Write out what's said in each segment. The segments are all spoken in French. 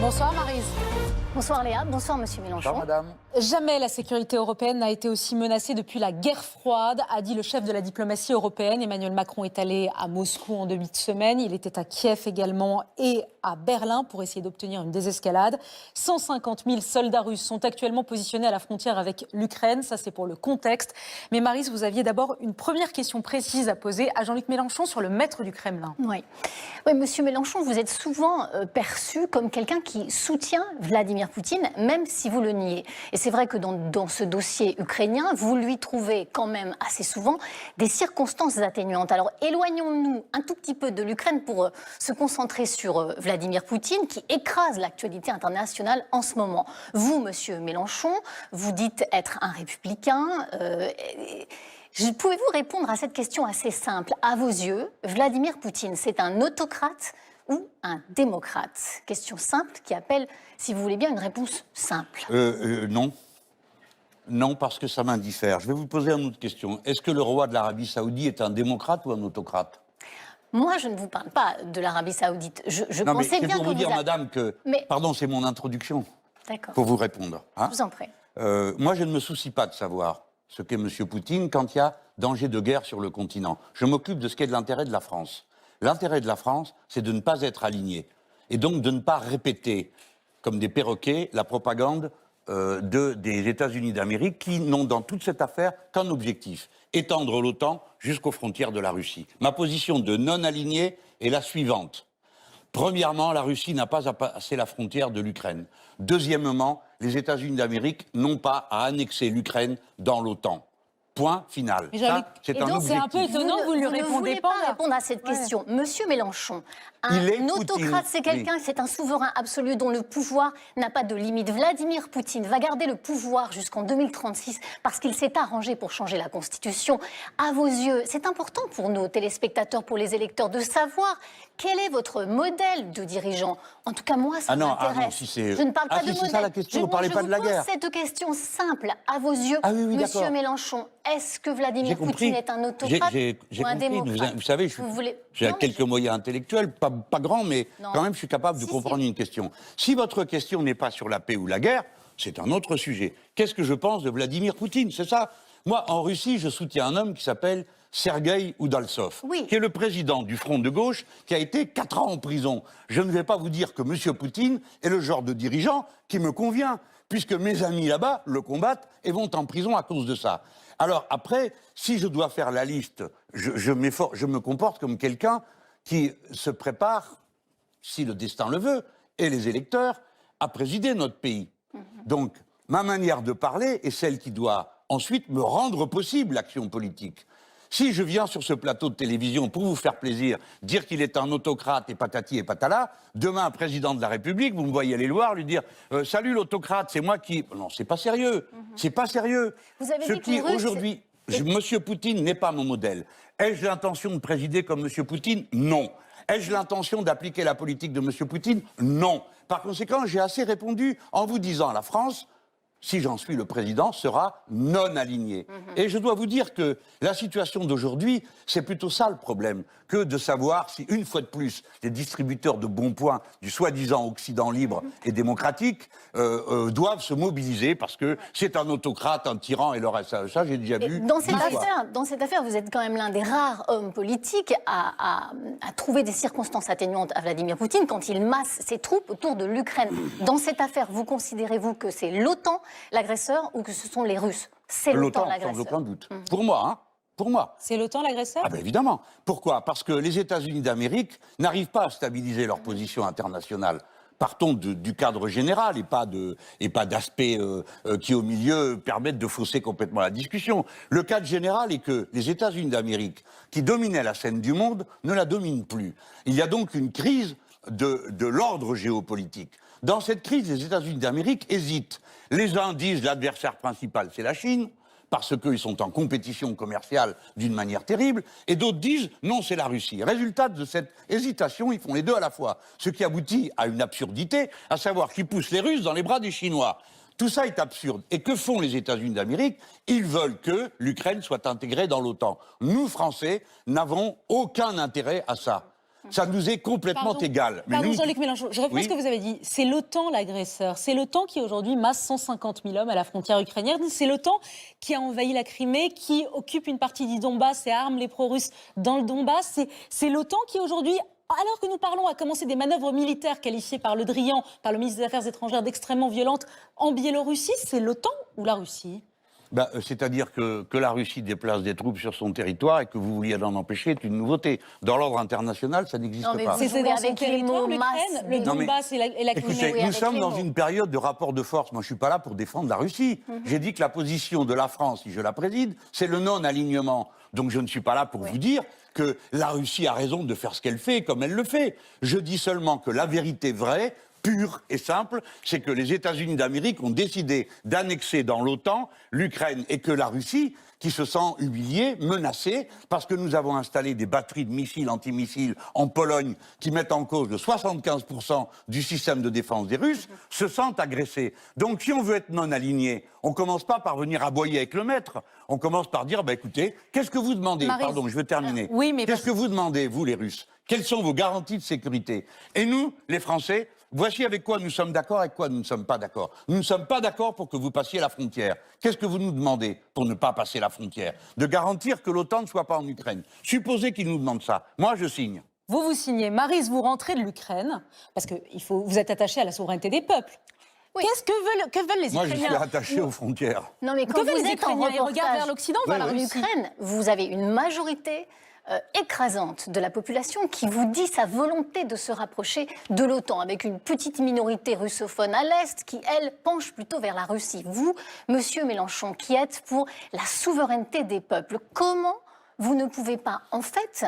Bonsoir Maryse. Bonsoir Léa, bonsoir Monsieur Mélenchon. Bonsoir madame. Jamais la sécurité européenne n'a été aussi menacée depuis la guerre froide, a dit le chef de la diplomatie européenne. Emmanuel Macron est allé à Moscou en début de semaine. Il était à Kiev également et à Berlin pour essayer d'obtenir une désescalade. 150 000 soldats russes sont actuellement positionnés à la frontière avec l'Ukraine. Ça, c'est pour le contexte. Mais Maryse, vous aviez d'abord une première question précise à poser à Jean-Luc Mélenchon sur le maître du Kremlin. Oui, Monsieur Mélenchon, vous êtes souvent perçu comme quelqu'un qui soutient Vladimir Poutine, même si vous le niez. Et c'est vrai que dans ce dossier ukrainien, vous lui trouvez quand même assez souvent des circonstances atténuantes. Alors éloignons-nous un tout petit peu de l'Ukraine pour se concentrer sur Vladimir Poutine, qui écrase l'actualité internationale en ce moment. Vous, Monsieur Mélenchon, vous dites être un républicain. Pouvez-vous répondre à cette question assez simple? À vos yeux, Vladimir Poutine, c'est un autocrate ou un démocrate? Question simple qui appelle, si vous voulez bien, une réponse simple. Non. Non, parce que ça m'indiffère. Je vais vous poser une autre question. Est-ce que le roi de l'Arabie Saoudite est un démocrate ou un autocrate? Moi, je ne vous parle pas de l'Arabie Saoudite. Je non, mais pensais c'est bien pour que vous dire, avez... madame, que... Mais... Pardon, c'est mon introduction. D'accord. Pour vous répondre. Hein? Je vous en prie. Moi, je ne me soucie pas de savoir ce qu'est M. Poutine quand il y a danger de guerre sur le continent. Je m'occupe de ce qui est de l'intérêt de la France. L'intérêt de la France, c'est de ne pas être aligné. Et donc de ne pas répéter, comme des perroquets, la propagande des États-Unis d'Amérique qui n'ont dans toute cette affaire qu'un objectif, étendre l'OTAN jusqu'aux frontières de la Russie. Ma position de non-aligné est la suivante. Premièrement, la Russie n'a pas à passer la frontière de l'Ukraine. Deuxièmement, les États-Unis d'Amérique n'ont pas à annexer l'Ukraine dans l'OTAN. Point final. Ça, c'est un objectif. C'est un peu étonnant que vous ne lui répondez pas. Vous ne voulez pas répondre à cette question. Monsieur Mélenchon, un autocrate, c'est quelqu'un, c'est un souverain absolu dont le pouvoir n'a pas de limite. Vladimir Poutine va garder le pouvoir jusqu'en 2036 parce qu'il s'est arrangé pour changer la Constitution. À vos yeux, c'est important pour nos téléspectateurs, pour les électeurs, de savoir quel est votre modèle de dirigeant. En tout cas, moi, ça m'intéresse. Je ne parle pas de modèle. C'est ça la question, vous ne parlez pas de la guerre. Je vous pose cette question simple. À vos yeux, Monsieur Mélenchon, est-ce que Vladimir Poutine est un autocrate ou un démocrate? Vous savez, j'ai quelques moyens intellectuels, pas grands, mais quand même, je suis capable de comprendre une question. Si votre question n'est pas sur la paix ou la guerre, c'est un autre sujet. Qu'est-ce que je pense de Vladimir Poutine? C'est ça. Moi, en Russie, je soutiens un homme qui s'appelle Sergueï Oudaltsov, qui est le président du Front de gauche, qui a été 4 ans en prison. Je ne vais pas vous dire que M. Poutine est le genre de dirigeant qui me convient, puisque mes amis là-bas le combattent et vont en prison à cause de ça. Alors après, si je dois faire la liste, je me comporte comme quelqu'un qui se prépare, si le destin le veut, et les électeurs, à présider notre pays. Donc, ma manière de parler est celle qui doit ensuite me rendre possible l'action politique. Si je viens sur ce plateau de télévision pour vous faire plaisir, dire qu'il est un autocrate et patati et patala, demain, un président de la République, vous me voyez aller le voir, lui dire « Salut l'autocrate, c'est moi qui... » Non, c'est pas sérieux. C'est pas sérieux. Vous avez ce dit qui, que aujourd'hui, M. Poutine n'est pas mon modèle. Ai-je l'intention de présider comme M. Poutine? Non. Ai-je l'intention d'appliquer la politique de M. Poutine? Non. Par conséquent, j'ai assez répondu en vous disant « La France, si j'en suis le président, sera non aligné. » Et je dois vous dire que la situation d'aujourd'hui, c'est plutôt ça le problème, que de savoir si, une fois de plus, les distributeurs de bons points du soi-disant Occident libre et démocratique doivent se mobiliser parce que c'est un autocrate, un tyran et le reste. Ça, j'ai déjà vu. Dans cette affaire, vous êtes quand même l'un des rares hommes politiques à trouver des circonstances atténuantes à Vladimir Poutine quand il masse ses troupes autour de l'Ukraine. Dans cette affaire, vous considérez-vous que c'est l'OTAN l'agresseur ou que ce sont les Russes? C'est l'OTAN l'agresseur. Sans aucun doute. Pour moi, hein. Pour moi. C'est l'OTAN l'agresseur? Ah ben évidemment. Pourquoi? Parce que les États-Unis d'Amérique n'arrivent pas à stabiliser leur position internationale. Partons du cadre général et pas d'aspects qui, au milieu, permettent de fausser complètement la discussion. Le cadre général est que les États-Unis d'Amérique, qui dominaient la scène du monde, ne la dominent plus. Il y a donc une crise de l'ordre géopolitique. Dans cette crise, les États-Unis d'Amérique hésitent. Les uns disent l'adversaire principal, c'est la Chine, parce qu'ils sont en compétition commerciale d'une manière terrible, et d'autres disent non, c'est la Russie. Résultat de cette hésitation, ils font les deux à la fois, ce qui aboutit à une absurdité, à savoir qu'ils poussent les Russes dans les bras des Chinois. Tout ça est absurde. Et que font les États-Unis d'Amérique? Ils veulent que l'Ukraine soit intégrée dans l'OTAN. Nous, Français, n'avons aucun intérêt à ça. Ça nous est complètement égal. Mais Pardon, nous... Jean-Luc Mélenchon, je reprends Oui. ce que vous avez dit. C'est l'OTAN l'agresseur. C'est l'OTAN qui aujourd'hui masse 150 000 hommes à la frontière ukrainienne. C'est l'OTAN qui a envahi la Crimée, qui occupe une partie du Donbass et arme les pro-russes dans le Donbass. C'est l'OTAN qui aujourd'hui, alors que nous parlons, a commencé des manœuvres militaires qualifiées par Le Drian, par le ministre des Affaires étrangères, d'extrêmement violentes en Biélorussie. C'est l'OTAN ou la Russie ? C'est-à-dire que la Russie déplace des troupes sur son territoire et que vous vouliez l'en empêcher est une nouveauté. Dans l'ordre international, ça n'existe pas. C'est dans son territoire, l'Ukraine, le Donbass et la Crimée. Écoutez, nous sommes dans une période de rapport de force. Moi, je ne suis pas là pour défendre la Russie. J'ai dit que la position de la France, si je la préside, c'est le non-alignement. Donc je ne suis pas là pour vous dire que la Russie a raison de faire ce qu'elle fait comme elle le fait. Je dis seulement que la vérité vraie, pure et simple, c'est que les États-Unis d'Amérique ont décidé d'annexer dans l'OTAN l'Ukraine et que la Russie, qui se sent humiliée, menacée, parce que nous avons installé des batteries de missiles antimissiles en Pologne qui mettent en cause de 75% du système de défense des Russes, se sentent agressés. Donc si on veut être non aligné, on ne commence pas par venir aboyer avec le maître. On commence par dire, écoutez, qu'est-ce que vous demandez ? Pardon, je veux terminer. Oui, mais qu'est-ce que vous demandez, vous les Russes ? Quelles sont vos garanties de sécurité ? Et nous, les Français, voici avec quoi nous sommes d'accord et avec quoi nous ne sommes pas d'accord. Nous ne sommes pas d'accord pour que vous passiez la frontière. Qu'est-ce que vous nous demandez pour ne pas passer la frontière ? De garantir que l'OTAN ne soit pas en Ukraine. Supposez qu'ils nous demandent ça. Moi, je signe. Vous signez. Maryse, vous rentrez de l'Ukraine, parce que vous êtes attaché à la souveraineté des peuples. Oui. Que veulent les Ukrainiens ? Moi, je suis attaché aux frontières. Non, mais quand vous êtes en reportage, regardent vers l'Occident, vers la Russie. Ukraine, vous avez une majorité écrasante de la population qui vous dit sa volonté de se rapprocher de l'OTAN, avec une petite minorité russophone à l'Est qui, elle, penche plutôt vers la Russie. Vous, monsieur Mélenchon, qui êtes pour la souveraineté des peuples, comment vous ne pouvez pas, en fait,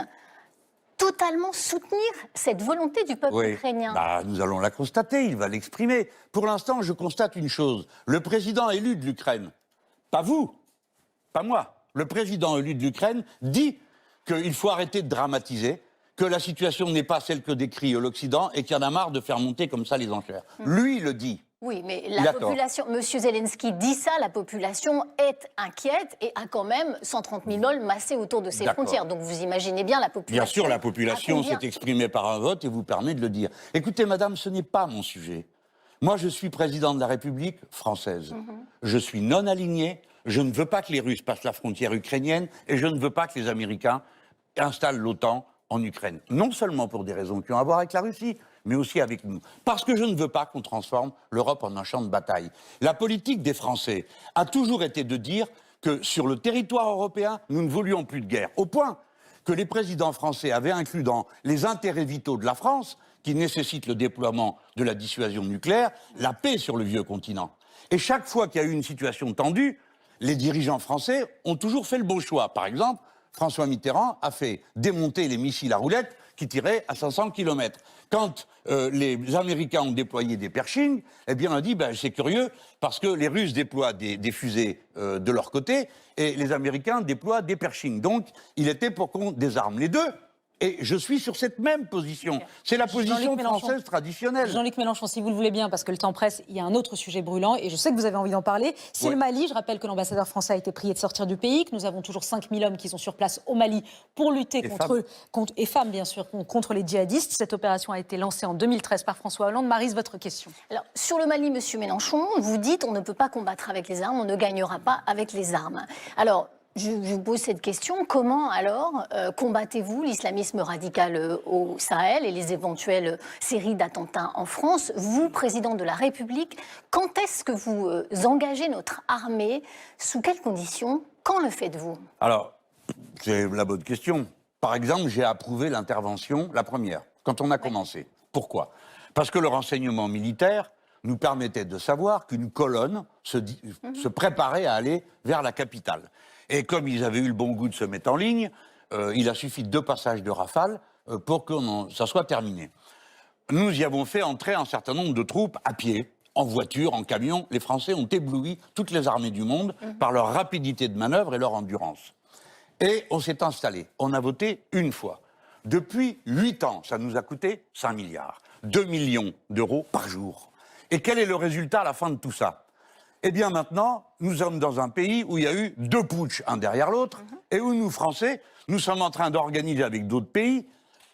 totalement soutenir cette volonté du peuple ukrainien ? Nous allons la constater, il va l'exprimer. Pour l'instant, je constate une chose. Le président élu de l'Ukraine, pas vous, pas moi, le président élu de l'Ukraine dit qu'il faut arrêter de dramatiser, que la situation n'est pas celle que décrit l'Occident et qu'il y en a marre de faire monter comme ça les enchères. Lui le dit. Oui, mais la population, M. Zelensky dit ça, la population est inquiète et a quand même 130 000 hommes massés autour de ses frontières. Donc vous imaginez bien la population. Bien sûr, la population s'est exprimée par un vote et vous permet de le dire. Écoutez, madame, ce n'est pas mon sujet. Moi, je suis président de la République française. Je suis non aligné. Je ne veux pas que les Russes passent la frontière ukrainienne et je ne veux pas que les Américains installent l'OTAN en Ukraine. Non seulement pour des raisons qui ont à voir avec la Russie, mais aussi avec nous. Parce que je ne veux pas qu'on transforme l'Europe en un champ de bataille. La politique des Français a toujours été de dire que sur le territoire européen, nous ne voulions plus de guerre. Au point que les présidents français avaient inclus dans les intérêts vitaux de la France, qui nécessitent le déploiement de la dissuasion nucléaire, la paix sur le vieux continent. Et chaque fois qu'il y a eu une situation tendue, les dirigeants français ont toujours fait le bon choix. Par exemple, François Mitterrand a fait démonter les missiles à roulettes qui tiraient à 500 km. Quand les Américains ont déployé des Pershing, eh bien on a dit c'est curieux parce que les Russes déploient des fusées de leur côté et les Américains déploient des Pershing. Donc il était pour qu'on désarme les deux. Et je suis sur cette même position. C'est la position française traditionnelle. Jean-Luc Mélenchon, si vous le voulez bien, parce que le temps presse, il y a un autre sujet brûlant, et je sais que vous avez envie d'en parler. C'est le Mali. Je rappelle que l'ambassadeur français a été prié de sortir du pays, que nous avons toujours 5 000 hommes qui sont sur place au Mali pour lutter et femmes, bien sûr, contre les djihadistes. Cette opération a été lancée en 2013 par François Hollande. Maryse, votre question. Alors, sur le Mali, monsieur Mélenchon, vous dites on ne peut pas combattre avec les armes, on ne gagnera pas avec les armes. Alors, je vous pose cette question. Comment alors combattez-vous l'islamisme radical au Sahel et les éventuelles séries d'attentats en France ? Vous, président de la République, quand est-ce que vous engagez notre armée ? Sous quelles conditions ? Quand le faites-vous ? Alors, c'est la bonne question. Par exemple, j'ai approuvé l'intervention, la première, quand on a commencé. Pourquoi ? Parce que le renseignement militaire nous permettait de savoir qu'une colonne se préparait à aller vers la capitale. Et comme ils avaient eu le bon goût de se mettre en ligne, il a suffi de 2 passages de rafale pour que ça soit terminé. Nous y avons fait entrer un certain nombre de troupes à pied, en voiture, en camion. Les Français ont ébloui toutes les armées du monde par leur rapidité de manœuvre et leur endurance. Et on s'est installé. On a voté une fois. Depuis 8 ans, ça nous a coûté 5 milliards. 2 millions d'euros par jour. Et quel est le résultat à la fin de tout ça ? Eh bien maintenant, nous sommes dans un pays où il y a eu 2 putschs, un derrière l'autre, et où nous, Français, nous sommes en train d'organiser avec d'autres pays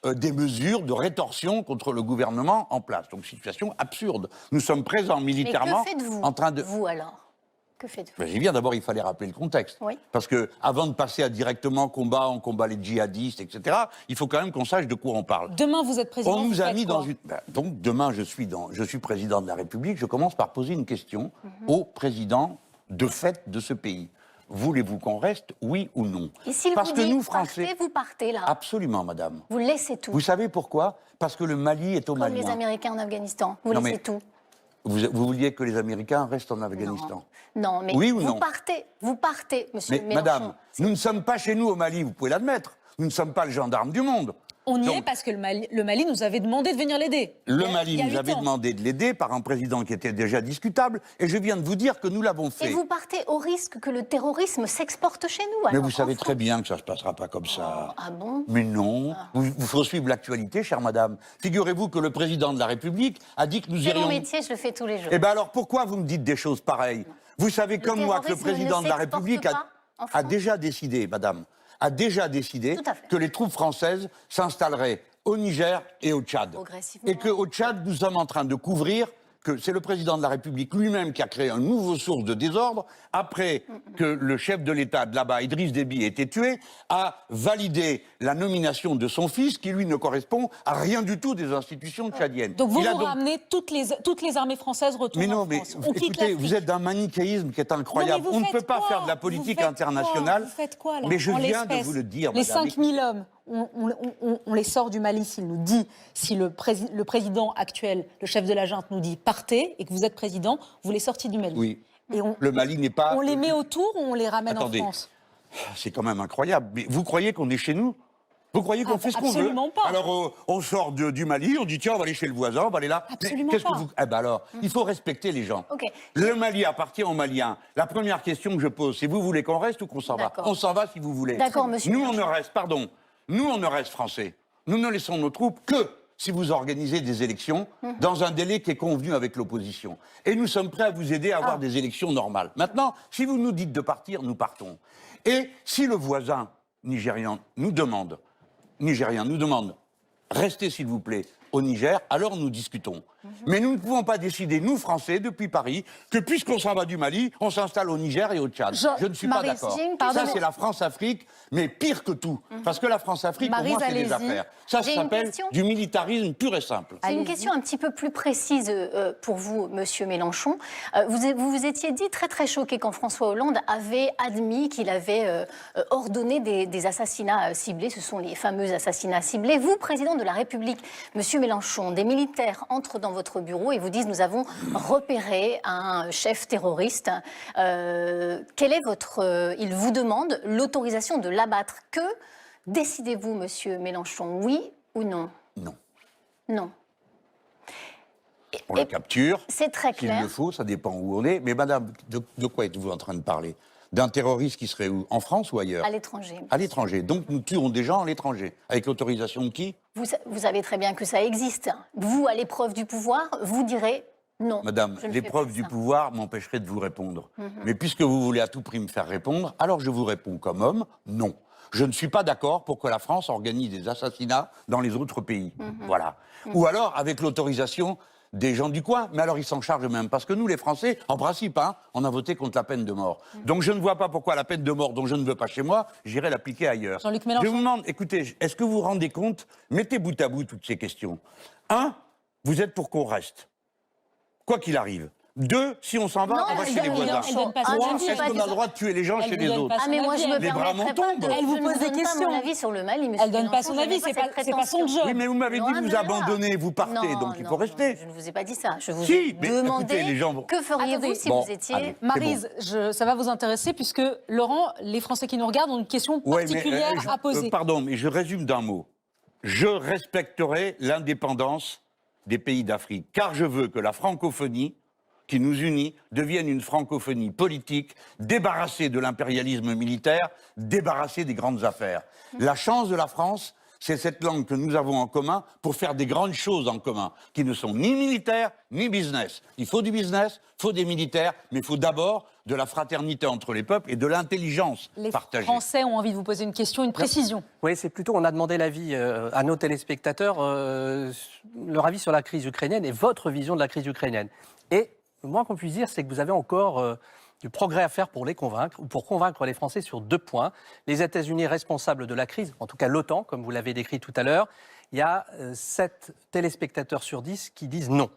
des mesures de rétorsion contre le gouvernement en place. Donc, situation absurde. Nous sommes présents militairement Mais que faites-vous, en train de... vous alors? Que faites-vous? Ben, j'ai bien, d'abord, il fallait rappeler le contexte. Oui. Parce que avant de passer à directement combat, on combat les djihadistes, etc., il faut quand même qu'on sache de quoi on parle. Demain, vous êtes président. On nous vous a faites mis quoi dans une... Ben, donc, demain, je suis président de la République. Je commence par poser une question au président de fait de ce pays. Voulez-vous qu'on reste, oui ou non? Et s'il Parce vous que dit, nous, Français... partez, vous partez là. Absolument, madame. Vous laissez tout. Vous savez pourquoi? Parce que le Mali est au Comme Mali. les Américains en Afghanistan. Vous Non, laissez mais- tout. Vous vouliez que les Américains restent en Afghanistan? Non, mais Oui ou vous non? partez, monsieur Mais Mélenchon. madame, nous ne sommes pas chez nous au Mali, vous pouvez l'admettre. Nous ne sommes pas le gendarme du monde. On y Donc, est parce que le Mali nous avait demandé de venir l'aider. Le Il y a Mali nous 8 avait ans. demandé de l'aider par un président qui était déjà discutable, et je viens de vous dire que nous l'avons Et fait. vous partez au risque que le terrorisme s'exporte chez nous. Mais alors, vous savez en très France. bien que ça ne se passera pas comme ça. Ah bon? Mais non, vous faut suivre l'actualité, chère madame. Figurez-vous que le président de la République a dit que nous C'est mon irions... métier, je le fais tous les jours. Eh bien alors, pourquoi vous me dites des choses pareilles? Vous savez comme moi que le terrorisme président ne de la s'exporte République pas en a France. déjà décidé, madame, a déjà décidé Tout à fait. que les troupes françaises s'installeraient au Niger et au Tchad. Progressivement. Et qu'au Tchad, nous sommes en train de couvrir que c'est le président de la République lui-même qui a créé un nouveau source de désordre après que le chef de l'État de là-bas, Idriss Déby, ait été tué, a validé la nomination de son fils qui, lui, ne correspond à rien du tout des institutions tchadiennes. Donc vous Il a ramenez toutes les armées françaises retournent Mais non, en mais France. On quitte écoutez, l'Afrique. vous êtes d'un manichéisme qui est incroyable. Non, mais vous On ne faites peut pas quoi? faire de la Vous politique faites internationale. quoi? Vous faites quoi, là, mais je en viens de l'espèce? vous le dire, Les madame. 5000 hommes, on les sort du Mali s'il nous dit, si le président actuel, le chef de la junte nous dit partez et que vous êtes président, vous les sortez du Mali. Oui. Et Le Mali n'est pas... on les met autour ou on les ramène Attendez. en France? C'est quand même incroyable. Mais vous croyez qu'on est chez nous? Vous croyez qu'on fait ce qu'on veut? Absolument pas. Alors, on sort du Mali, on dit tiens, on va aller chez le voisin, on va aller là. Mais Absolument qu'est-ce pas. que vous... Eh ben alors, il faut respecter les gens. Ok. Le Mali appartient aux Maliens. La première question que je pose, c'est vous voulez qu'on reste ou qu'on s'en va? D'accord. On s'en va si vous voulez. D'accord, monsieur Nous, on Mélenchon. ne reste, pardon, nous, on ne reste français. Nous ne laissons nos troupes que si vous organisez des élections dans un délai qui est convenu avec l'opposition. Et nous sommes prêts à vous aider à avoir des élections normales. Maintenant, si vous nous dites de partir, nous partons. Et si le voisin nigérian nous demande, restez s'il vous plaît au Niger, alors nous discutons. Mais nous ne pouvons pas décider, nous Français, depuis Paris, que puisqu'on s'en va du Mali, on s'installe au Niger et au Tchad. Je ne suis pas Maryse, d'accord. j'ai une Ça, question. c'est la France-Afrique, mais pire que tout. Parce que la France-Afrique, pour Maryse, moi, c'est des allez-y. affaires. Ça J'ai une s'appelle question. du militarisme pur et simple. C'est une Allez-y. question un petit peu plus précise pour vous, monsieur Mélenchon. Vous vous étiez dit très très choqué quand François Hollande avait admis qu'il avait ordonné des assassinats ciblés. Ce sont les fameux assassinats ciblés. Vous, président de la République, monsieur Mélenchon, des militaires entrent dans votre bureau et vous disent nous avons repéré un chef terroriste. Quel est votre... il vous demande l'autorisation de l'abattre. Que décidez-vous, monsieur Mélenchon, oui ou non? Non. Non. On le capture. C'est très S'il clair. le faut, ça dépend où on est. Mais madame, de quoi êtes-vous en train de parler? D'un terroriste qui serait où? En France ou ailleurs? À l'étranger. À l'étranger. Donc nous tuons des gens à l'étranger. Avec l'autorisation de qui? Vous savez très bien que ça existe. Vous, à l'épreuve du pouvoir, vous direz non. Madame, je ne fais l'épreuve pas du ça. pouvoir m'empêcherait de vous répondre. Mais puisque vous voulez à tout prix me faire répondre, alors je vous réponds comme homme, non. Je ne suis pas d'accord pour que la France organise des assassinats dans les autres pays. Voilà. Ou alors avec l'autorisation des gens du coin. Mais alors ils s'en chargent même. Parce que nous, les Français, en principe, on a voté contre la peine de mort. Donc je ne vois pas pourquoi la peine de mort dont je ne veux pas chez moi, j'irai l'appliquer ailleurs. Jean-Luc Mélenchon. Je vous demande, écoutez, est-ce que vous vous rendez compte? Mettez bout à bout toutes ces questions. 1, vous êtes pour qu'on reste. Quoi qu'il arrive. 2, si on s'en va, Non, on va elle chez les donne- voisins. elle donne pas son 3, avis. est-ce qu'on a le droit de tuer les gens Elle chez vous les donne autres? pas Ah son mais moi avis, je me elle. Les bras permettrai m'en pas tombent. de... Elle vous je ne pose des donne pas questions. mon avis sur le Mali, monsieur Elle donne pas Mélenchon, son je n'ai avis, pas c'est cette pas son prétention. job. Oui, mais vous m'avez dit Loin de vous de là. abandonner, vous partez, Non, donc il non, faut non, rester. je ne vous ai pas dit ça. Je vous Si, ai mais demandé écoutez, les gens vont- que feriez-vous Attendez. si Bon, vous étiez... allez. Maryse, ça va vous intéresser puisque, Laurent, les Français qui nous regardent ont une question Ouais, mais, particulière à poser. pardon, mais je résume d'un mot. Je respecterai l'indépendance des pays d'Afrique, car je veux que la francophonie qui nous unit devienne une francophonie politique, débarrassée de l'impérialisme militaire, débarrassée des grandes affaires. La chance de la France, c'est cette langue que nous avons en commun pour faire des grandes choses en commun, qui ne sont ni militaires, ni business. Il faut du business, il faut des militaires, mais il faut d'abord de la fraternité entre les peuples et de l'intelligence partagée. Les Français ont envie de vous poser une question, une précision. Oui, c'est plutôt, on a demandé l'avis à nos téléspectateurs, leur avis sur la crise ukrainienne et votre vision de la crise ukrainienne. Et le moins qu'on puisse dire, c'est que vous avez encore du progrès à faire pour les convaincre, ou pour convaincre les Français sur 2 points. Les États-Unis responsables de la crise, en tout cas l'OTAN, comme vous l'avez décrit tout à l'heure, il y a 7 téléspectateurs sur 10 qui disent non.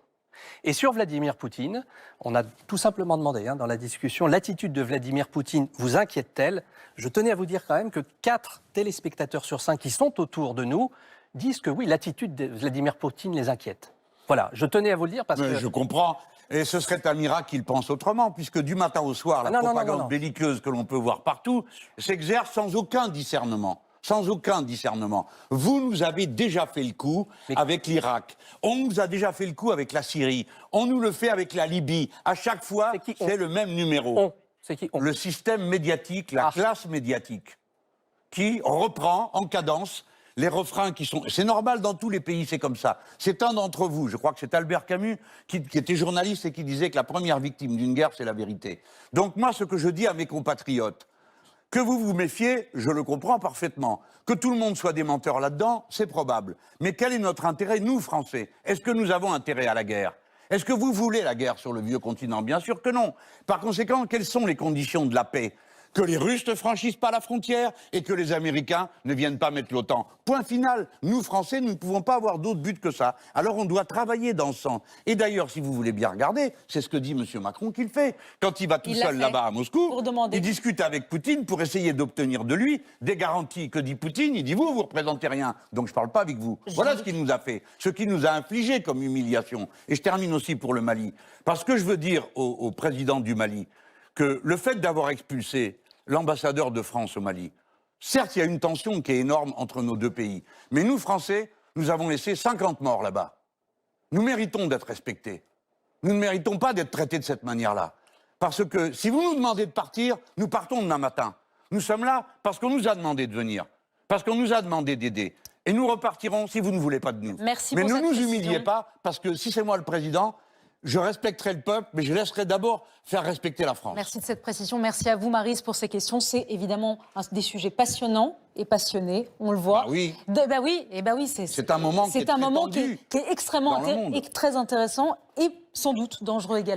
Et sur Vladimir Poutine, on a tout simplement demandé dans la discussion, l'attitude de Vladimir Poutine vous inquiète-t-elle? Je tenais à vous dire quand même que 4 téléspectateurs sur 5 qui sont autour de nous disent que oui, l'attitude de Vladimir Poutine les inquiète. Voilà, je tenais à vous le dire parce que... Je comprends. Et ce serait un miracle qu'il pense autrement, puisque du matin au soir, la propagande belliqueuse que l'on peut voir partout s'exerce sans aucun discernement. Sans aucun discernement. Vous nous avez déjà fait le coup avec l'Irak. On nous a déjà fait le coup avec la Syrie. On nous le fait avec la Libye. À chaque fois, c'est le même numéro. C'est qui le système médiatique, la classe médiatique, qui reprend en cadence les refrains qui sont... C'est normal, dans tous les pays, c'est comme ça. C'est un d'entre vous, je crois que c'est Albert Camus, qui était journaliste et qui disait que la première victime d'une guerre, c'est la vérité. Donc moi, ce que je dis à mes compatriotes, que vous vous méfiez, je le comprends parfaitement. Que tout le monde soit des menteurs là-dedans, c'est probable. Mais quel est notre intérêt, nous, Français? Est-ce que nous avons intérêt à la guerre? Est-ce que vous voulez la guerre sur le vieux continent? Bien sûr que non. Par conséquent, quelles sont les conditions de la paix? Que les Russes ne franchissent pas la frontière et que les Américains ne viennent pas mettre l'OTAN. Point final. Nous, Français, nous ne pouvons pas avoir d'autre but que ça. Alors on doit travailler dans ce sens. Et d'ailleurs, si vous voulez bien regarder, c'est ce que dit M. Macron qu'il fait. Quand il va tout seul là-bas à Moscou, il discute avec Poutine pour essayer d'obtenir de lui des garanties. Que dit Poutine? Il dit, vous représentez rien, donc je ne parle pas avec vous. Voilà ce qu'il nous a fait, ce qu'il nous a infligé comme humiliation. Et je termine aussi pour le Mali. Parce que je veux dire au président du Mali que le fait d'avoir expulsé l'ambassadeur de France au Mali. Certes, il y a une tension qui est énorme entre nos 2 pays. Mais nous, Français, nous avons laissé 50 morts là-bas. Nous méritons d'être respectés. Nous ne méritons pas d'être traités de cette manière-là. Parce que si vous nous demandez de partir, nous partons demain matin. Nous sommes là parce qu'on nous a demandé de venir. Parce qu'on nous a demandé d'aider. Et nous repartirons si vous ne voulez pas de nous. Merci mais pour ne cette nous précision. humiliez pas, parce que si c'est moi le président, je respecterai le peuple, mais je laisserai d'abord faire respecter la France. Merci de cette précision. Merci à vous, Maryse, pour ces questions. C'est évidemment des sujets passionnants et passionnés, on le voit. Bah oui. C'est un moment qui est extrêmement très intéressant et sans doute dangereux également.